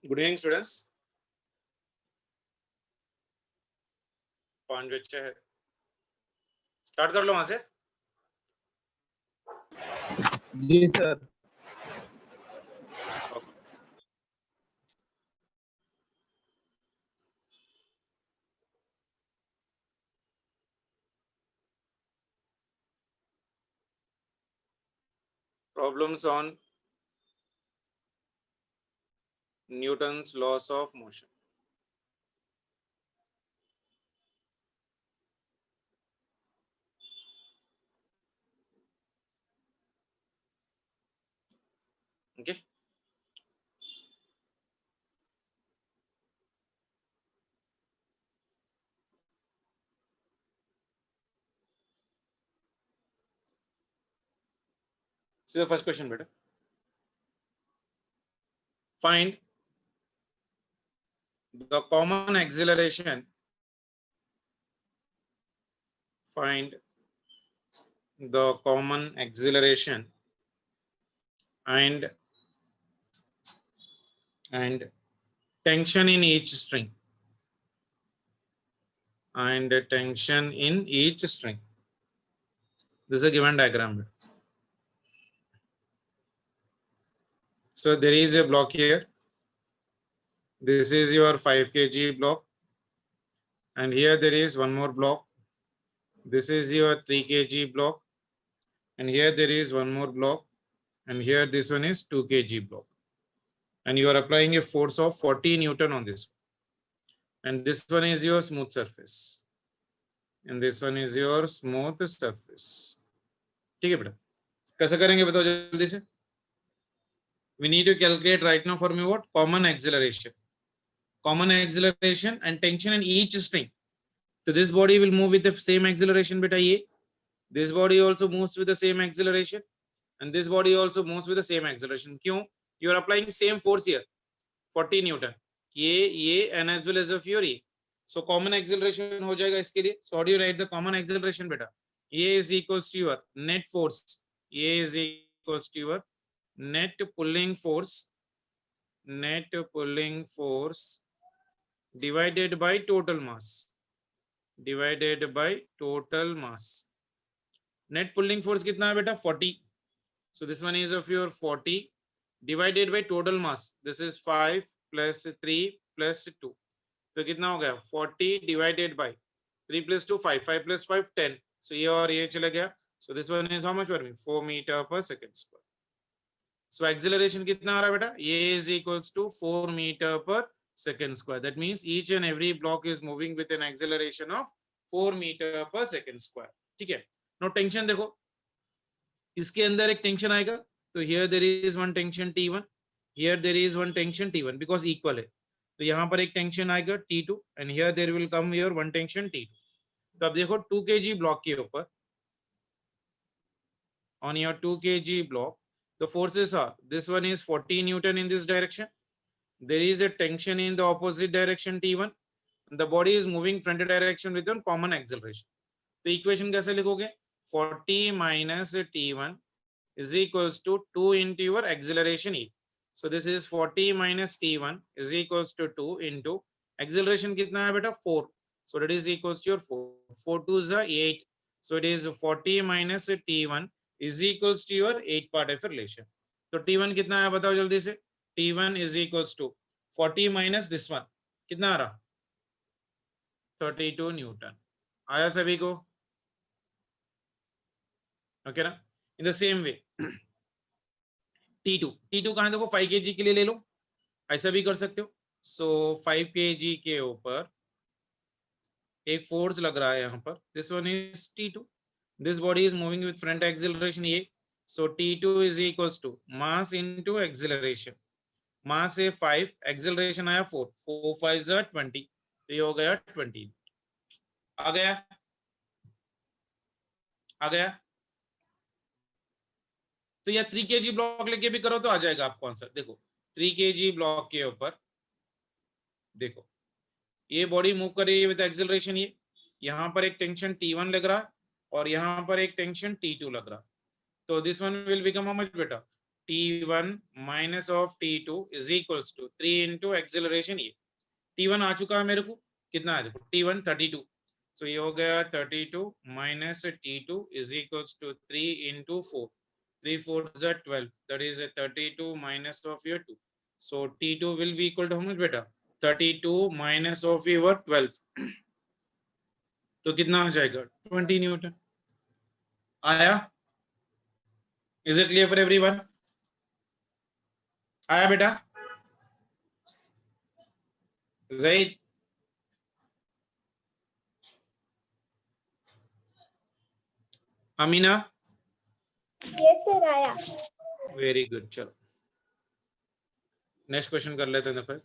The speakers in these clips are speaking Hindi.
Good evening students. 5 बच्चे हैं, स्टार्ट कर लो वहां से। जी sir. Problems on Newton's laws of motion. Okay, see the first question बेटा। Find the common acceleration. Find the common acceleration and tension in each string. And tension in each string. This is a given diagram. So there is a block here. This is your 5 kg block, and here there is one more block. This is your 3 kg block, and here there is one more block, and here this one is 2 kg block, and you are applying a force of 40 Newton on this, and this one is your smooth surface, and this one is your smooth surface. ठीक है बेटा, कैसे करेंगे बताओ जल्दी से। We need to calculate right now for me what common acceleration and tension in each string. So this body will move with the same acceleration beta ये, this body also moves with the same acceleration, and this body also moves with the same acceleration. क्यों? You are applying same force here, 40 Newton. ये and as well as of your ये. So common acceleration हो जाएगा इसके लिए. So how do you write the common acceleration बेटा? A is equals to your net force. A is equals to your net pulling force divided by total mass. Net pulling force कितना है बेटा? 40. So this one is of your 40 divided by total mass. This is 5 plus 3 plus 2. तो कितना हो गया? 40 divided by 3 plus 2 5, 5 plus 5 10. So ये और ये चला गया. So this one is how much for me? 4 meter per second square. So acceleration कितना आ रहा है बेटा? A is equals to 4 meter per second square. That means each and every block is moving with an acceleration of 4 meter per second square. ठीक है? Now tension देखो, इसके अंदर एक टेंशन आएगा, तो here there is one tension T1, here there is one tension T1 because equal है, तो यहाँ पर एक टेंशन आएगा T2 and here there will come here one tension T2. तो अब देखो 2 kg ब्लॉक के ऊपर, on your 2 kg block, the forces are, this one is 40 Newton in this direction, there is a tension in the opposite direction T1, and the body is moving front direction with one common acceleration. तो इक्वेशन कैसे लिखोगे? 40 minus T1 is equals to 2 into your acceleration E. So this is 40 minus T1 is equals to 2 into acceleration कितना है बेटा? 4. So that is equals to your 4. 4 2 is 8. So it is 40 minus T1 is equals to your 8 part of relation. तो T1 कितना है बताओ जल्दी से? T1 is equals to 40 minus this one. कितना आ रहा? 32 Newton. आया सभी को? ओके ना? In the same way T2 कहां देखो 5 kg के लिए ले लो, ऐसा भी कर सकते हो. सो 5 kg के ऊपर एक फोर्स लग रहा है यहाँ पर. This one is T2. This body is moving with front acceleration ये. So T2 is equals to mass into acceleration. Mass है 5, एक्सेलरेशन आया 4, 4 5 20, तो ये हो गया 20. आ गया. तो या 3 kg ब्लॉक लेके भी करो तो आ जाएगा आपको आंसर. देखो 3 kg ब्लॉक के ऊपर देखो ये बॉडी मूव कर रही है विद एक्सेलरेशन ये. यहाँ पर एक टेंशन T1 लग रहा है और यहाँ पर एक टेंशन T2 लग रहा है. तो this one will become how much बेटा? T1 minus of T2 is equals to 3 into acceleration ये T1 आ चुका है मेरे को, कितना है देखो T1 32, so ये हो गया 32 minus T2 is equals to 3 into 4, 3 4s are 12, that is a 32 minus of your 2, so T2 will be equal to how much बेटा 32 minus of your 12, तो कितना हो जाएगा 20 न्यूटन आया। Is it clear for everyone? आया बेटा ज़ैद? अमीना? यस सर आया। वेरी गुड, चलो नेक्स्ट क्वेश्चन कर लेते हैं फिर।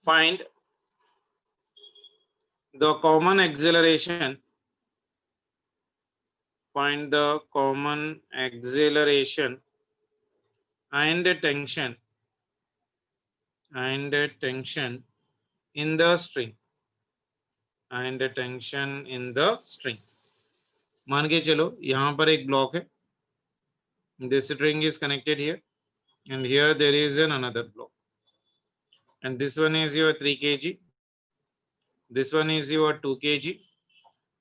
Find the common acceleration. Find the common acceleration and tension in the string. And tension in the string. मान के चलो यहाँ पर एक ब्लॉक है. This string is connected here, and here there is another block. And this one is your 3 kg. This one is your 2 kg,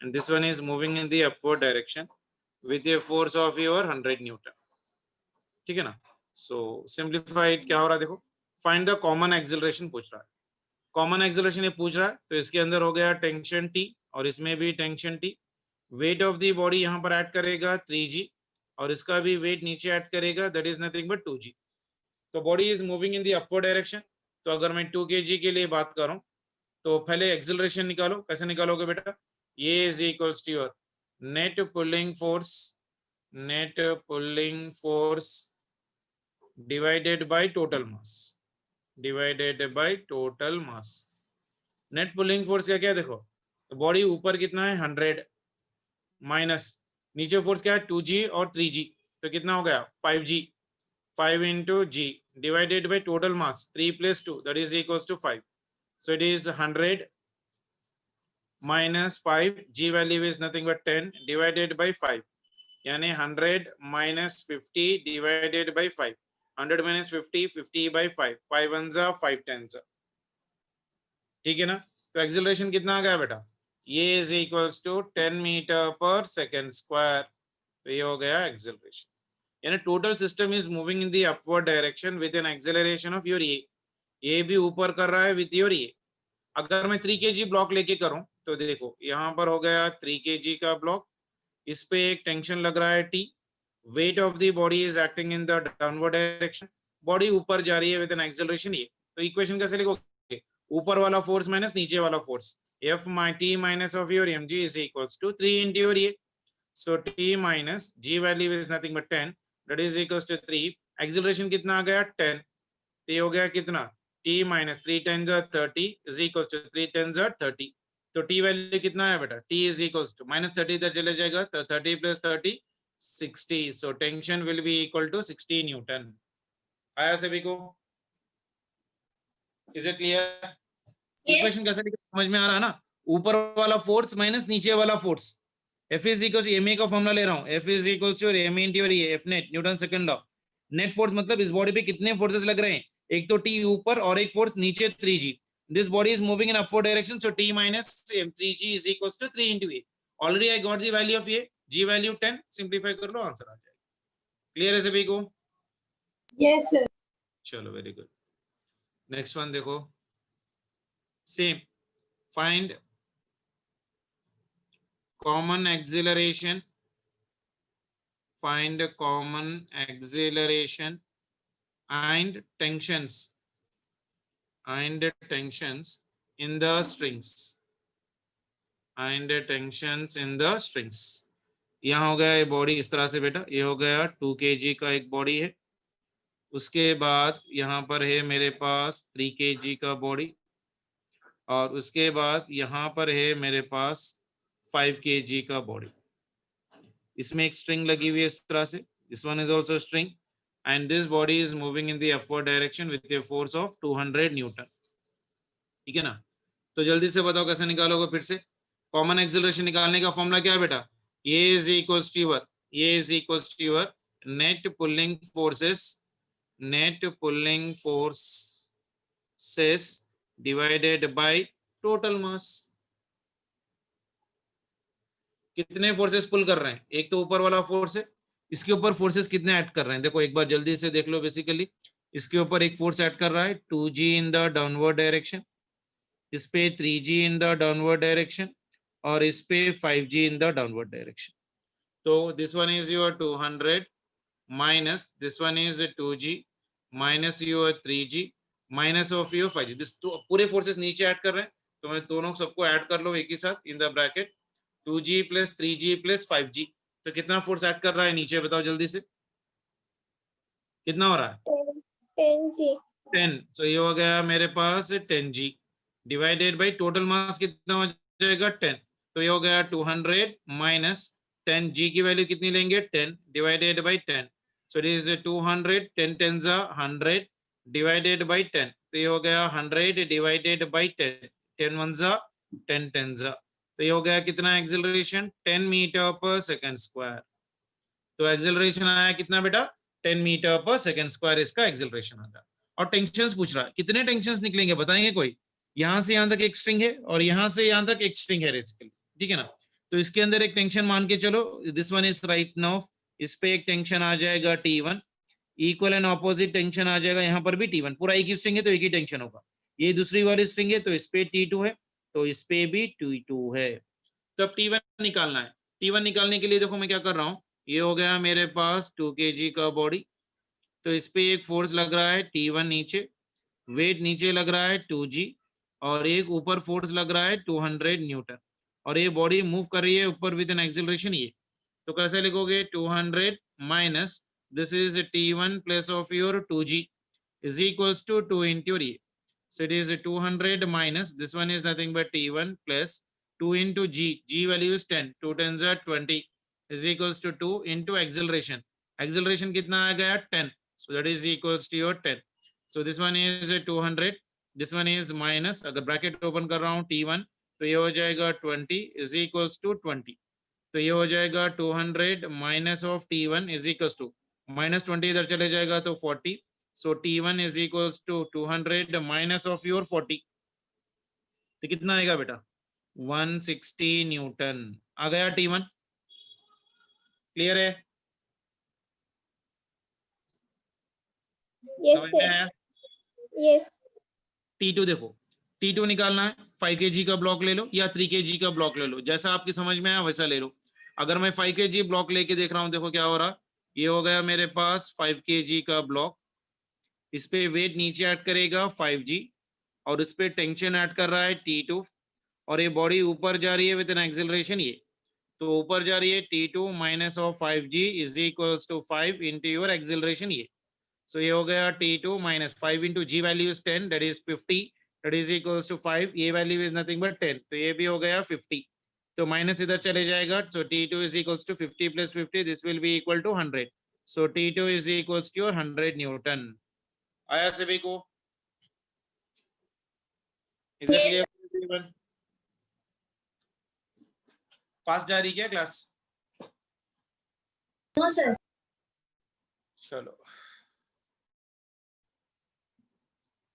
and this one is moving in the upward direction with a force of your 100 Newton. ठीक है ना? So simplified क्या हो रहा है देखो, find the common acceleration पूछ रहा है. Common acceleration ये पूछ रहा है, तो इसके अंदर हो गया टेंशन T और इसमें भी tension T. Weight of the body यहाँ पर ऐड करेगा 3g और इसका भी weight नीचे ऐड करेगा, that is nothing but 2g. तो body is moving in the upward direction. तो अगर मैं 2 kg के लिए बात करूं तो पहले एक्सेलरेशन निकालो. कैसे निकालोगे बेटा? ये is equals to your net pulling force divided by total mass. Net pulling force क्या क्या देखो, तो बॉडी ऊपर कितना है 100 माइनस नीचे फोर्स क्या है 2g और 3g, तो कितना हो गया 5g. 5 into g divided by total mass 3 plus 2, that is equals to 5. So it is 100 minus 5, g value is nothing but 10 divided by 5, यानी 100 minus 50 divided by 5. 100 minus 50, 50 by 5, 5 ones are 5 tens. ठीक है ना? तो एक्सेलरेशन कितना आ गया बेटा? ये is equals to 10 meter per second square. तो ये हो गया एक्सेलरेशन, यानी total system is moving in the upward direction with an acceleration of your ये भी ऊपर कर रहा है विद योर ये. अगर मैं 3 kg ब्लॉक लेके करूं तो देखो यहाँ पर हो गया 3 kg का ब्लॉक, इस पे एक टेंशन लग रहा है T. Weight of the body is acting in the downward direction, body ऊपर जा रही है विद एन एक्सेलरेशन ये. तो इक्वेशन कैसे लिखोगे? ऊपर वाला फोर्स माइनस नीचे वाला force, F T minus of your mg is equals to 3 into your ये. So T minus g value is nothing but 10, that is equals to 3. Acceleration कितना आ गया 10, तो ये हो गया कितना T minus 3 tens are 30 is equals to 3 tens are 30. तो T वैल्यू कितना है बेटा? T is equals to minus 30 इधर चले जाएगा, तो 30 plus 30 60. So tension will be equal to 60 Newton. आया सभी को? Is it clear? इक्वेशन कैसे लिखा समझ में आ रहा है ना? ऊपर वाला फोर्स माइनस नीचे वाला force. F is equals to ma का फॉर्मूला ले रहा हूँ. F is equals to ma into your F net, Newton second law. Net force मतलब इस बॉडी पे कितने फोर्सेस लग रहे हैं, एक तो T ऊपर और एक फोर्स नीचे 3g. This body is moving in upward direction, so T minus 3g is equals to 3 into a. Already I got the value of a, g value 10, simplify कर लो आंसर आ जाएगा. क्लियर है सभी को? Yes sir. चलो वेरी गुड. नेक्स्ट वन देखो, same. Find common acceleration, find common acceleration and tensions in the strings, यहाँ हो गया ये बॉडी इस तरह से बेटा, ये हो गया 2 kg का एक बॉडी है. उसके बाद यहाँ पर है मेरे पास 3 kg का बॉडी, और उसके बाद यहाँ पर है मेरे पास 5 kg का बॉडी. इसमें एक स्ट्रिंग लगी हुई है इस तरह से. This one is also string and this body is moving in the upward direction with a force of 200 Newton. ठीक है ना? तो जल्दी से बताओ कैसे निकालोगे फिर से। कॉमन एक्सेलरेशन निकालने का फॉर्मूला क्या है बेटा, ये इज इक्वल्स टू योर, ये is equals to your net pulling forces, net pulling forces divided by total mass. कितने फोर्सेस पुल कर रहे हैं, एक तो ऊपर वाला फोर्स है, इसके ऊपर फोर्सेस कितने ऐड कर रहे हैं, देखो एक बार जल्दी से देख लो। बेसिकली इसके ऊपर एक फोर्स ऐड कर रहा है 2g in the downward direction, इस पे 3g in the downward direction, और इस पे 5g in the downward direction. तो this one is your 200 minus this one is 2g minus your 3g minus of your 5g। This तो पूरे फोर्सेस नीचे ऐड कर रहे हैं, तो मैं दोनों सबको ऐड कर लो एक ही साथ in the bracket 2g plus 3g plus 5g। तो कितना फोर्स ऐड कर रहा है नीचे, बताओ जल्दी से, कितना हो रहा है? 10G। 10। तो ये हो गया मेरे पास 10g divided by total mass कितना हो जाएगा 10। तो ये हो गया 200 माइनस 10g की वैल्यू कितनी लेंगे 10 divided by 10। So it is 200, 10 10 100 divided by 10। तो ये हो गया 100 डिवाइडेड बाई 10, 10 1 10 10 तो ये हो गया कितना एक्सेलरेशन 10 मीटर पर सेकंड स्क्वायर। तो एक्सेलरेशन आया कितना बेटा 10 मीटर पर सेकंड स्क्वायर इसका एक्सेलरेशन आया। और टेंशंस पूछ रहा है, कितने टेंशंस निकलेंगे बताएंगे कोई? यहां से यहां तक एक स्ट्रिंग है और यहां से यहां तक एक स्ट्रिंग है बेसिकली, ठीक है ना। तो इसके अंदर एक टेंशन मान के चलो, this one is right now, इस पे एक टेंशन आ जाएगा T1, equal and opposite tension आ जाएगा यहाँ पर भी T1, पूरा एक ही स्ट्रिंग है तो एक ही टेंशन होगा। ये दूसरी वाली स्ट्रिंग है तो इस पे T2 है, तो इस पे भी T2 है। तो अब T1 निकालना है। T1 निकालने के लिए देखो मैं क्या कर रहा हूँ, ये हो गया मेरे पास 2 kg का बॉडी, तो इस पे एक फोर्स लग रहा है T1 नीचे, वेट नीचे लग रहा है 2g, और एक ऊपर फोर्स लग रहा है 200 न्यूटन, और ये बॉडी मूव कर रही है ऊपर विद एन एक्सेलरेशन ये। तो कैसे लिखोगे 200 minus this is T1 plus of your 2g is equals to 2 into ये। So it is 200 minus this one is nothing but T1 plus 2 into g, g value is 10, 2 10s are 20 is equals to 2 into acceleration, acceleration कितना आ गया 10, so that is equals to your 10। so this one is 200, this one is minus, अगर ब्रैकेट ओपन कर रहा हूँ T1 तो ये हो जाएगा 20 is equals to 20। तो ये हो जाएगा 200 minus of T1 is equals to minus 20 इधर चले जाएगा तो 40। So T1 is equals to 200 minus of your 40, तो कितना आएगा बेटा 160 न्यूटन आ गया T1। क्लियर है? Yes समझ में sir। आया? Yes। T2 देखो, T2 निकालना है, 5 kg का ब्लॉक ले लो या 3 kg का ब्लॉक ले लो, जैसा आपकी समझ में आया वैसा ले लो। अगर मैं 5 kg ब्लॉक लेके देख रहा हूँ, देखो क्या हो रहा, ये हो गया मेरे पास 5 kg का ब्लॉक, इस पे वेट नीचे ऐड करेगा 5g, और इस पे टेंशन ऐड कर रहा है T2, और ये बॉडी ऊपर जा रही है विद एन एक्सेलरेशन ये, तो ऊपर जा रही है T2 minus of 5g is equals to 5 into your acceleration ये। सो ये हो गया T2 minus 5 into g value is 10 that is 50, that is equals to 5, ये वैल्यू इज नथिंग बट 10, तो ये भी हो गया 50। तो माइनस इधर चले जाएगा, so T2 is equals to 50 plus 50 this will be equal to 100। So T2 is equals to 100 newton. आया सभी को? Is it Yes। Clear? Fast जा रही क्या क्लास? No sir। चलो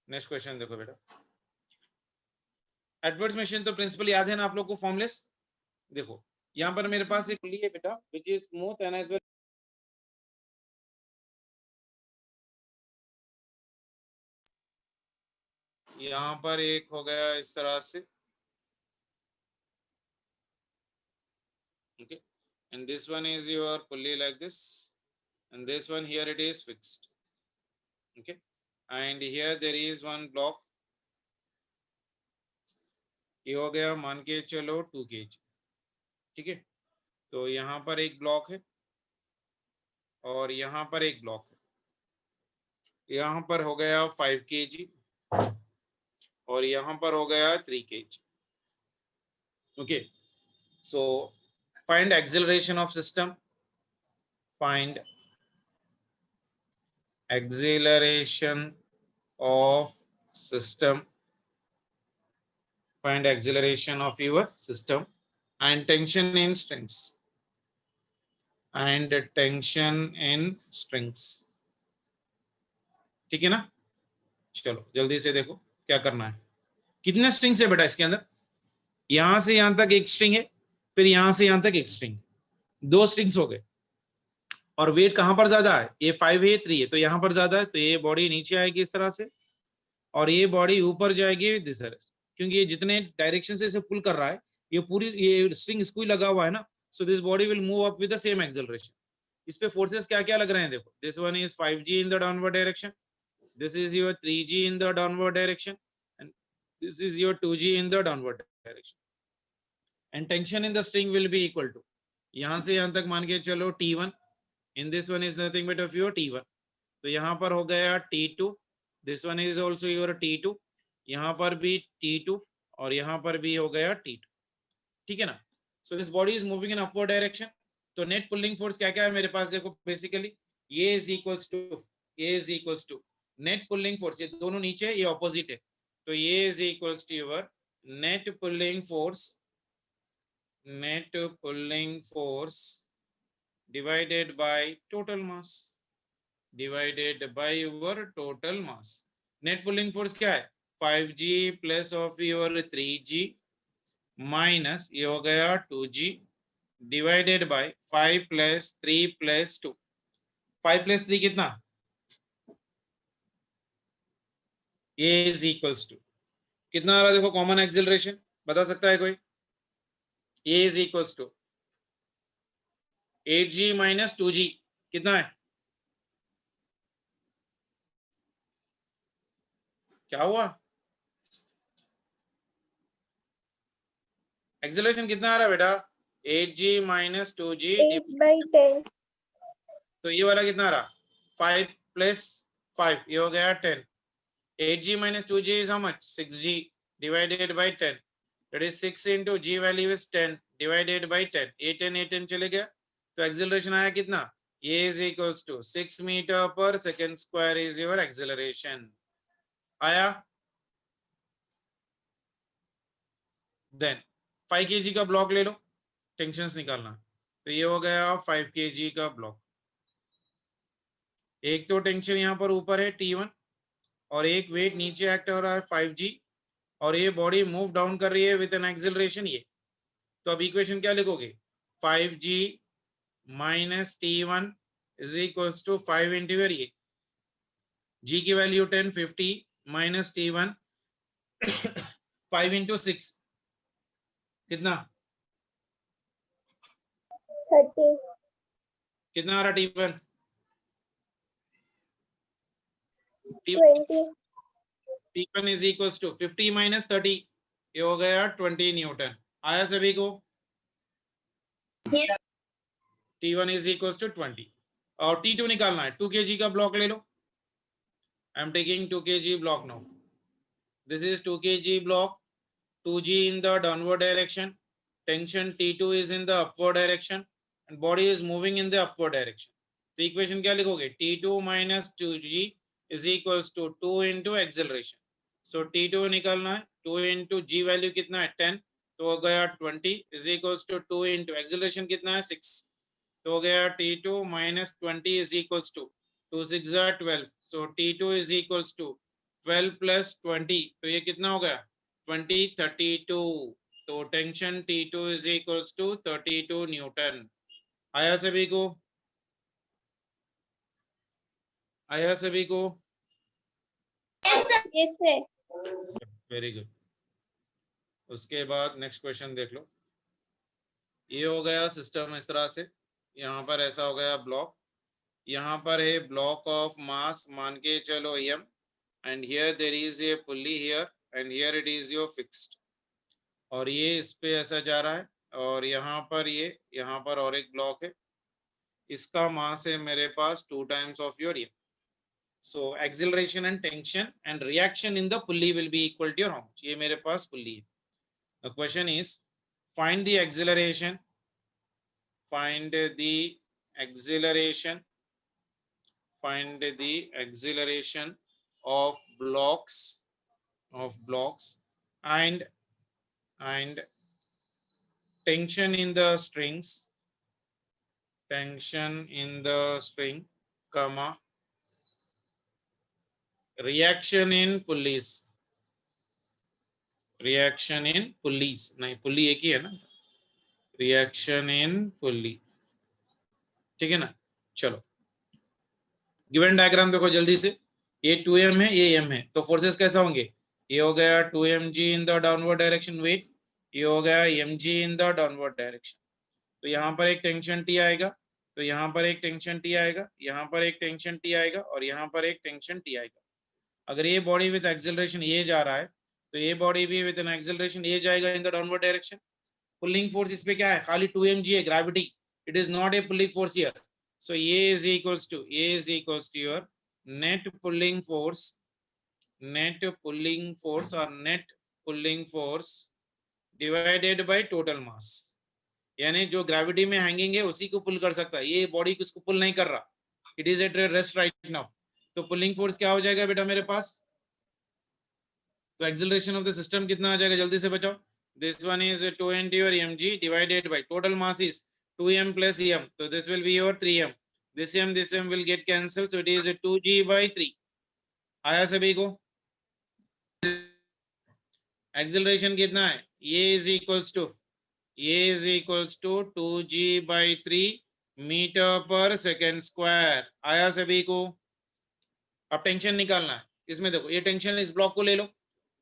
नेक्स्ट क्वेश्चन देखो बेटा, एडवर्ड्स मशीन तो प्रिंसिपल याद है ना आप लोग को, फॉर्मलेस। देखो यहाँ पर मेरे पास एक पुली है बेटा which is smooth and as well, यहाँ पर एक हो गया इस तरह से, okay, and this one is your pulley like this, and this one here it is fixed, okay, and here there is one block, ये हो गया मान के चलो 2 kg, ठीक है। तो यहाँ पर एक ब्लॉक है और यहाँ पर एक ब्लॉक है, यहाँ पर हो गया 5 kg और यहाँ पर हो गया 3 kg, okay। So find acceleration of system, find acceleration of system find acceleration of your system and tension in strings ठीक है ना। चलो जल्दी से देखो क्या करना है। कितने स्ट्रिंग्स है बेटा इसके अंदर? यहां से यहां तक एक स्ट्रिंग है, फिर यहां से यहां तक एक स्ट्रिंग, दो स्ट्रिंग्स हो गए। और वेट कहां पर ज्यादा है? ये 5 है, 3 है, तो यहां पर ज्यादा है, तो ये बॉडी नीचे आएगी इस तरह से और ये बॉडी ऊपर जाएगी दिस डायरेक्शन, क्योंकि ये जितने डायरेक्शन से इसे पुल कर रहा है ये पूरी ये स्ट्रिंग इसको ही लगा हुआ है ना। So this body will move up with the same acceleration. इस पे फोर्सेस क्या क्या लग रहे हैं देखो। This one is 5g in the downward direction, this is your 3g in the downward direction and this is your 2g in the downward direction and tension in the string will be equal to, यहां से यहां तक मान के चलो T1, in this one is nothing but of your T1, तो यहां पर हो गया T2, this one is also your T2, यहां पर भी T2 और यहां पर भी हो गया T2, ठीक है ना। so this body is moving in upward direction, तो net pulling force क्या क्या है मेरे पास देखो। बेसिकली ये is equals to net pulling force, ये दोनों नीचे ये ऑपोजिट है, तो ये is equals to your net pulling force divided by total mass, divided by your total mass. Net pulling force क्या है? 5g plus of your 3g minus ये हो गया 2g divided by 5 plus 3 plus 2, 5 plus 3 कितना? A is equals to कितना आ रहा है देखो, कॉमन एक्सेलरेशन बता सकता है कोई? A is equals to 8g minus 2g कितना है? क्या हुआ? एक्सेलरेशन कितना आ रहा है बेटा? 8g minus 2g 8/10. तो ये वाला कितना आ रहा? 5 प्लस 5 ये हो गया 10, 8g minus 2g is how much? 6g divided by 10, that is 6 into g value is 10 divided by 10, 8 चले गया, तो एक्सेलरेशन आया कितना? A is equals to 6 meter per second square is your acceleration आया। देन 5 kg का ब्लॉक ले लो, टेंशंस निकालना, तो ये हो गया 5 kg का ब्लॉक। एक तो टेंशन यहाँ पर ऊपर है T1 और एक वेट नीचे एक्ट हो रहा है 5g और ये बॉडी मूव डाउन कर रही है विद एन एक्सेलरेशन ये, तो अब इक्वेशन क्या लिखोगे? 5g minus T1 is equals to 5 into ये g की वैल्यू 10, 50 माइनस T1 5 इंटू 6 कितना? 30. कितना आ रहा T1? 20. T1 is equals to 50 minus 30 ये हो गया 20 न्यूटन आया सभी को? T1 is equals to 20 और T2 निकालना है। 2 kg का ब्लॉक ले लो, I am taking 2 kg block now. This is 2 kg block, 2g in the downward direction, tension T2 is in the upward direction and body is moving in the upward direction. तो इक्वेशन क्या लिखोगे? T2 minus 2g is equals to 2 into acceleration. So T2 निकालना है, 2 into g वैल्यू कितना है 10 तो हो गया 20 is equals to 2 into acceleration कितना है 6 तो हो गया T2 minus 20 is equals to 2 6 are 12, so T2 is equals to 12 plus 20 तो ये कितना हो गया 20 32, तो tension T2 is equals to 32 Newton आया सभी को? आया सभी को? Yes, sir. Very good. उसके बाद नेक्स्ट क्वेश्चन देख लो। ये हो गया सिस्टम इस तरह से, यहाँ पर ऐसा हो गया ब्लॉक, यहाँ पर है ब्लॉक ऑफ मास मान के चलो m and here there is a pulley here and here it is your fixed और ये इस पे ऐसा जा रहा है और यहाँ पर ये यहाँ पर और एक ब्लॉक है, इसका मास है मेरे पास 2 times of your m. So acceleration and tension and reaction in the pulley will be equal to your how much? ये मेरे पास पुल्ली है। The question is find the acceleration, find the acceleration, find the acceleration of blocks and and tension in the strings, tension in the string, comma, reaction in pulleys, reaction in pulleys, नहीं पुल्ली एक ही है ना, reaction in pulley, ठीक है ना। चलो गिवन डायग्राम देखो जल्दी से, ये 2m है, ये m है, तो फोर्सेस कैसा होंगे, ये हो गया 2mg in the downward direction weight, ये हो गया mg in the downward direction. तो यहाँ पर एक टेंशन T आएगा, तो यहाँ पर एक टेंशन T आएगा, यहाँ पर एक टेंशन T आएगा, और यहाँ पर एक टेंशन T आएगा। अगर ये बॉडी विद एक्सेलरेशन ये जा रहा है, तो ये बॉडी भी विद एन एक्सेलरेशन ये जाएगा इन the downward direction. Pulling force इस पे क्या है, खाली 2mg है, gravity, it is not a pulling force here. So A is equals to your net pulling force or net pulling force divided by total mass। यानी जो ग्रेविटी में हैंगिंग है उसी को पुल कर सकता है, ये बॉडी किसको पुल नहीं कर रहा, it is at rest right now. तो पुलिंग फोर्स क्या हो जाएगा बेटा मेरे पास, तो एक्सेलरेशन ऑफ द सिस्टम कितना आ जाएगा, जल्दी से बचाओ। दिस वन इज 2nt और mg divided by total mass is 2m plus m, so this will be your 3m, this m will get cancelled, so it is 2g by 3। आया सभी को, एक्सेलरेशन कितना है, ये is equals to 2g by 3 metre पर सेकेंड स्क्वायर। आया सभी को। अब टेंशन निकालना है, इसमें देखो ये टेंशन, इस ब्लॉक को ले लो,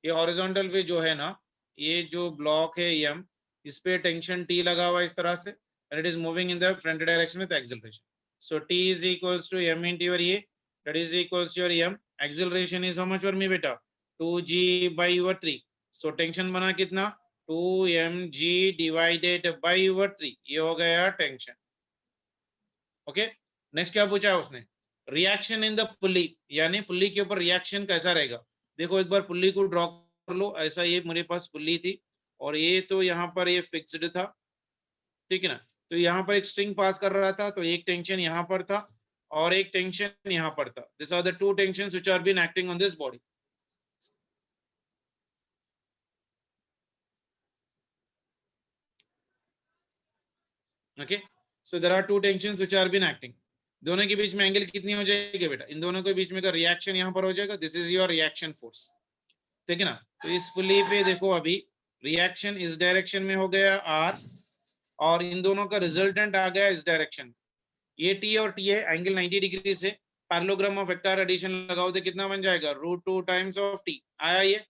ये हॉरिजॉन्टल पे जो है ना, ये जो ब्लॉक है m, इस पे टेंशन T लगा हुआ इस तरह से, and it is moving in the front direction with acceleration, so T is equals to m into your a, that is equals to your m, acceleration is how much for me beta, 2g by your 3, so tension बना कितना, 2mg divided by your 3, ये हो गया टेंशन। ओके, नेक्स्ट क्या पूछा है उसने, रिएक्शन इन द पुल्ली, यानी पुल्ली के ऊपर रिएक्शन कैसा रहेगा। देखो एक बार पुल्ली को ड्रॉ कर लो, ऐसा ये मेरे पास पुल्ली थी, और ये तो यहाँ पर ये फिक्स्ड था, ठीक है ना, तो यहाँ पर एक स्ट्रिंग पास कर रहा था, तो एक टेंशन यहाँ पर था और एक टेंशन यहाँ पर था। This are the two tensions which are been acting on this body. Okay, so there are two tensions which are been acting. दोनों के बीच में एंगल कितनी हो जाएगी बेटा, इन दोनों के बीच में का रिएक्शन यहाँ पर हो जाएगा, this is your reaction force, ठीक है ना। तो इस पुल्ली पे देखो अभी रिएक्शन इस डायरेक्शन में हो गया R, और इन दोनों का रिजल्टेंट आ गया इस डायरेक्शन। ये T और T है, एंगल 90 डिग्री से, पैरेललोग्राम ऑफ वेक्टर एडिशन लगाओ तो कितना बन जाएगा, √2 टाइम्स ऑफ T। आया ये,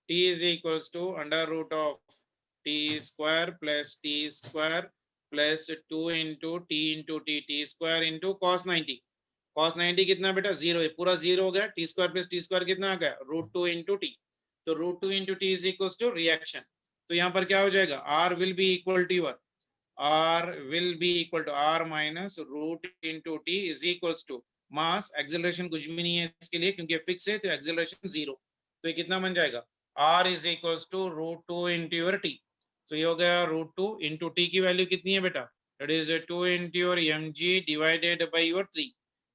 T is equals to under root of T square plus T square plus 2 into T square into cos 90। cos 90 कितना बेटा, 0 है, पूरा 0 हो गया, T square plus T square कितना आ गया, √2 इंटू T, तो √2 into T is equals to reaction. तो यहाँ पर क्या हो जाएगा, R will be equal to your, R will be equal to R minus root into T is equals to mass, acceleration कुछ भी नहीं है इसके लिए क्योंकि फिक्स है, तो एक्सेलरेशन 0, तो ये कितना बन जाएगा, R is equals to √2 into your T, तो ये हो गया √2 into T की वैल्यू कितनी है बेटा, that is 2 into your mg divided by your 3,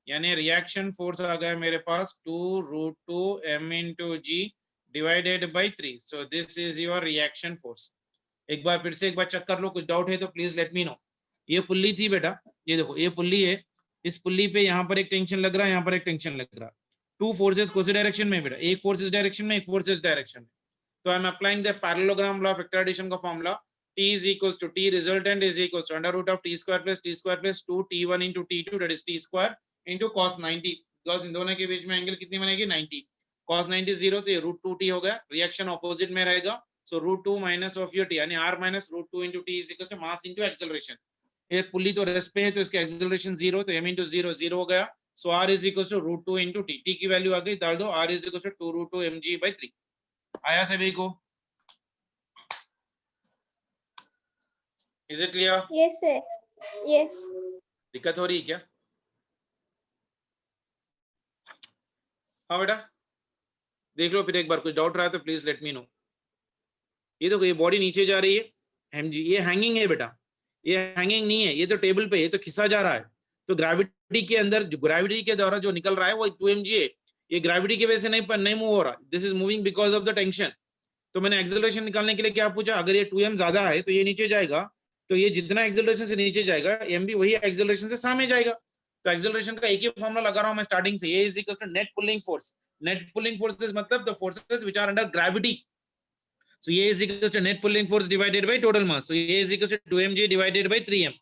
यानी रिएक्शन फोर्स आ गया मेरे पास 2√2 m into g divided by 3, so this is your reaction force। एक बार फिर से एक बार चेक कर लो, कुछ डाउट है तो प्लीज लेट मी नो। ये पुल्ली थी बेटा, ये देखो ये पुल्ली है, इस पुल्ली पे यहाँ पर एक टेंशन लग रहा है, यहाँ पर एक टेंशन लग रहा है, टू फोर्सेस कौन से डायरेक्शन में बेटा, एक फोर्स इस डायरेक्शन में, एक फोर्स इस डायरेक्शन में। तो I am applying the parallelogram law of vector addition का formula, T is equals to T resultant is equals to under root of T square plus 2 T1 into T2, that is T square into cos 90, because in दोनों के बीच में एंगल कितनी बनेगी, 90, cos 90 0, तो ये √2T हो गया, रिएक्शन ऑपोजिट में रहेगा, so √2 minus of your T, यानी R minus √2 into T is equal to mass into acceleration। ये पुल्ली तो रेस्ट पे है तो इसका एक्सेलरेशन 0, तो m into 0 0 हो गया, so R is equal to √2 into T, T की वैल्यू आ गई, डाल दो, R is equal to 2√2 mg by 3। आया सभी को, is it clear? Yes sir, yes। दिक्कत हो रही है क्या, हाँ बेटा देख लो फिर एक बार, कुछ डाउट रहा तो प्लीज लेट मी नो। ये देखो ये बॉडी नीचे जा रही है, mg, ये हैंगिंग है बेटा, ये हैंगिंग नहीं है, ये तो टेबल पे, ये तो खिसा जा रहा है, तो ग्रेविटी के अंदर, ग्रेविटी के द्वारा जो निकल रहा है वो 2mg है, ये ग्रेविटी की वजह से नहीं मूव हो रहा, this is moving because of the tension. तो मैंने एक्सेलरेशन निकालने के लिए क्या पूछा, अगर ये 2m ज्यादा है तो ये नीचे जाएगा, तो ये जितना एक्सेलरेशन से नीचे जाएगा m भी वही एक्सेलरेशन से सामने जाएगा। तो एक्सेलरेशन का एक ही फॉर्मूला लगा रहा हूं मैं स्टार्टिंग से, a is equal to net pulling force. Net pulling forces मतलब the forces which are under gravity. So A is equal to net pulling force divided by total mass. So A is equal to 2mg divided by 3m.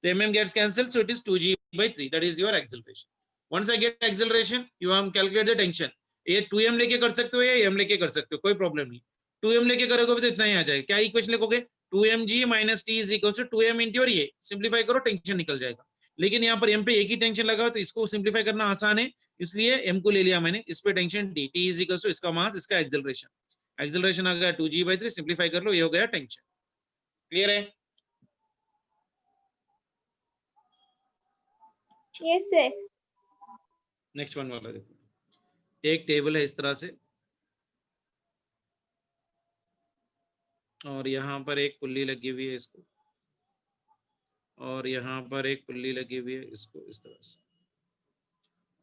So mm gets cancelled, so it is 2g by 3. That is your acceleration. Once I get acceleration, you have calculate the tension. ये 2m लेके कर सकते हो या m लेके कर सकते हो, कोई प्रॉब्लम नहीं। 2m लेके करोगे तो इतना ही आ जाएगा। क्या इक्वेशन लिखोगे, 2mg minus t is equal to 2m into और ये सिंप्लीफाई करो, टेंशन निकल जाएगा। लेकिन यहाँ पर m पे एक ही टेंशन लगा तो इसको सिंप्लीफाई करना आसान है, इसलिए m को ले लिया मैंने, इस पे tension d, t is equal to इसका मास, इसका एक्सेलरेशन। एक्सेलरेशन आ गया 2g/3, सिंप्लीफाई कर लो, ये हो गया टेंशन। क्लियर है? Yes, sir. नेक्स्ट वन वाला देखो, एक टेबल है इस तरह से और यहाँ पर एक पुल्ली लगी हुई है इसको, और यहाँ पर एक पुल्ली लगी हुई है इसको इस तरह से,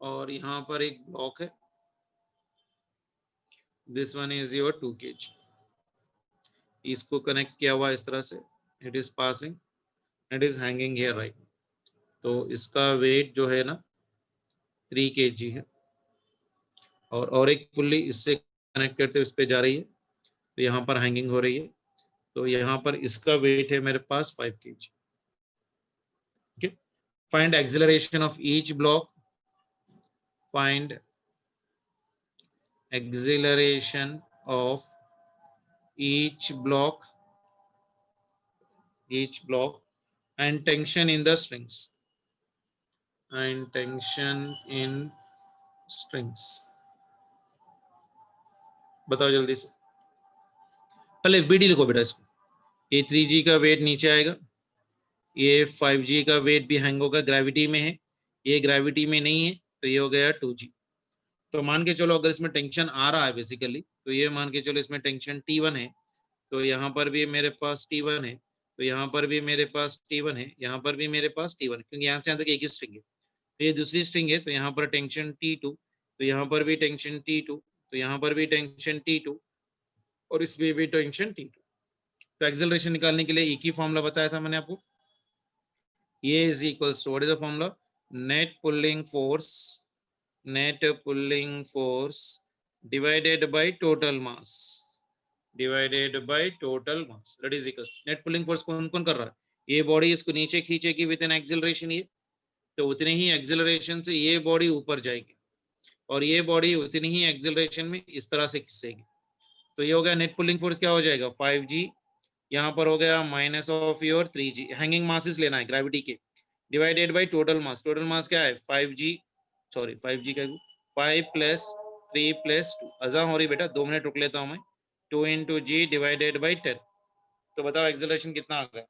और यहाँ पर एक ब्लॉक है, this one is your 2 kg, इसको कनेक्ट किया हुआ इस तरह से, it is passing, it is hanging here right. तो इसका वेट जो है ना 3 kg है, और एक पुल्ली इससे कनेक्ट करते हुए इस पे जा रही है, तो यहाँ पर हैंगिंग हो रही है, तो यहाँ पर इसका वेट है मेरे पास 5 kg। Okay, find acceleration of each block, find acceleration of each block and tension in the strings, बताओ जल्दी से, पहले बीडी लिखो बेटा इसको। ये 3g का वेट नीचे आएगा, ये 5g का वेट भी हैंग होगा, ग्रेविटी में है, ये ग्रेविटी में नहीं है, तो ये हो गया 2g। तो मान के चलो अगर इसमें टेंशन आ रहा है बेसिकली, तो ये मान के चलो इसमें टेंशन T1 है, तो यहाँ पर भी मेरे पास T1 है, तो यहाँ पर भी मेरे पास T1 है, यहाँ पर भी मेरे पास T1 है, क्योंकि यहाँ से यहाँ तक एक ही स्ट्रिंग है, तो ये दूसरी स्ट्रिंग है, तो यहाँ पर टेंशन T2, तो यहाँ पर भी टेंशन T2, तो यहाँ पर भी टेंशन T2, और इसमें भी टेंशन T2। तो एक्सेलरेशन निकालने के लिए एक ही फॉर्मूला बताया था मैंने आपको, ये is equals to what is the formula, net pulling force divided by total mass, that is equal net pulling force कौन कौन कर रहा है, ये बॉडी इसको नीचे खींचेगी विद एन एक्सेलरेशन, ये तो उतने ही एक्सेलरेशन से ये बॉडी ऊपर जाएगी, और ये बॉडी उतनी ही एक्सेलरेशन में इस तरह से खींचेगी। तो ये हो गया नेट पुलिंग फोर्स, क्या हो जाएगा 5g, यहाँ पर हो गया minus of your 3g, hanging masses लेना है ग्रेविटी के, divided by total mass, total mass क्या है 5g का 5 + 3 + 2, अजा हो रही बेटा, 2 मिनट रुक लेता हूँ मैं, 2 × g डिवाइडेड बाय 10। तो बताओ एक्सेलरेशन कितना आ गया,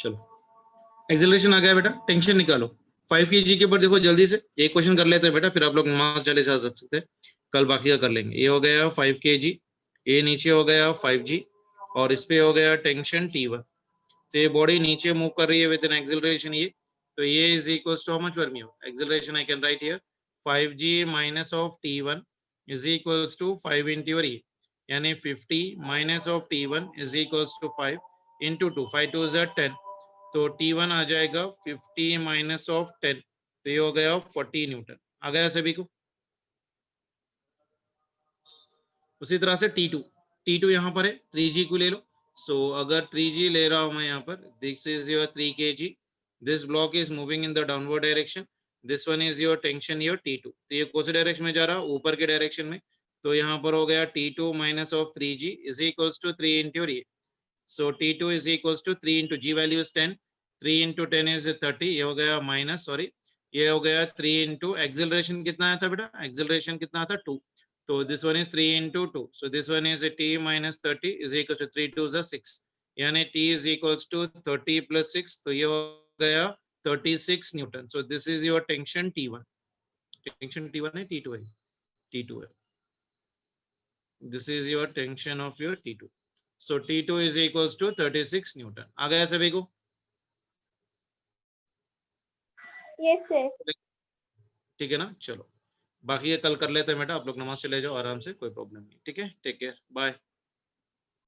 चलो एक्सेलरेशन आ गया बेटा, टेंशन निकालो 5 kg के ऊपर। देखो जल्दी से एक क्वेश्चन कर लेते हैं बेटा, फिर आप लोग मार्क्स चले जा सकते हैं, कल बाकी का कर लेंगे। ये हो गया 5 kg, ये नीचे हो गया 5g, और इस पे हो गया टेंशन T1। तो ये बॉडी नीचे मूव कर रही है विद एन एक्सेलरेशन ये, तो ये is equals to how much वर्मी acceleration I can write here 5g minus of T1 is equals to 5 into your ये, यानी 50 minus of T1 is equals to 5 into 2, 5 2 is 10, तो T1 आ जाएगा 50 माइनस ऑफ 10, तो ये हो गया 40 न्यूटन। आ गया सभी को? उसी तरह से T2 यहाँ पर है, 3g को ले लो। सो अगर 3g ले रहा हूं मैं यहाँ पर, this is your 3 kg, this block is moving in the downward direction, this one is your tension your T2। तो ये कौन से डायरेक्शन में जा रहा है? ऊपर के डायरेक्शन में। तो यहाँ पर हो गया T2 minus of 3g is equals to 3 into ये, so T2 is equals to 3 into g value is 10, 3 into 10 is 30, ये हो गया माइनस, सॉरी ये हो गया 3 इंटू एक्सेलरेशन कितना आया था बेटा? एक्सेलरेशन कितना था? 2, so this one is 3 into 2, so this one is a t minus 30 is equal to 3 2 is 6, यानी t is equals to 30 plus 6, तो ये हो गया 36 Newton. so this is your tension T1, tension T1 है T2 है? T2 है। this is your tension of your T2, so T2 is equals to 36 newton. आ गया सभी को? Yes, sir. ठीक है ना? चलो बाकी ये कल कर लेते हैं बेटा, आप लोग नमाज चले जाओ आराम से, कोई प्रॉब्लम नहीं। ठीक है, टेक केयर, बाय।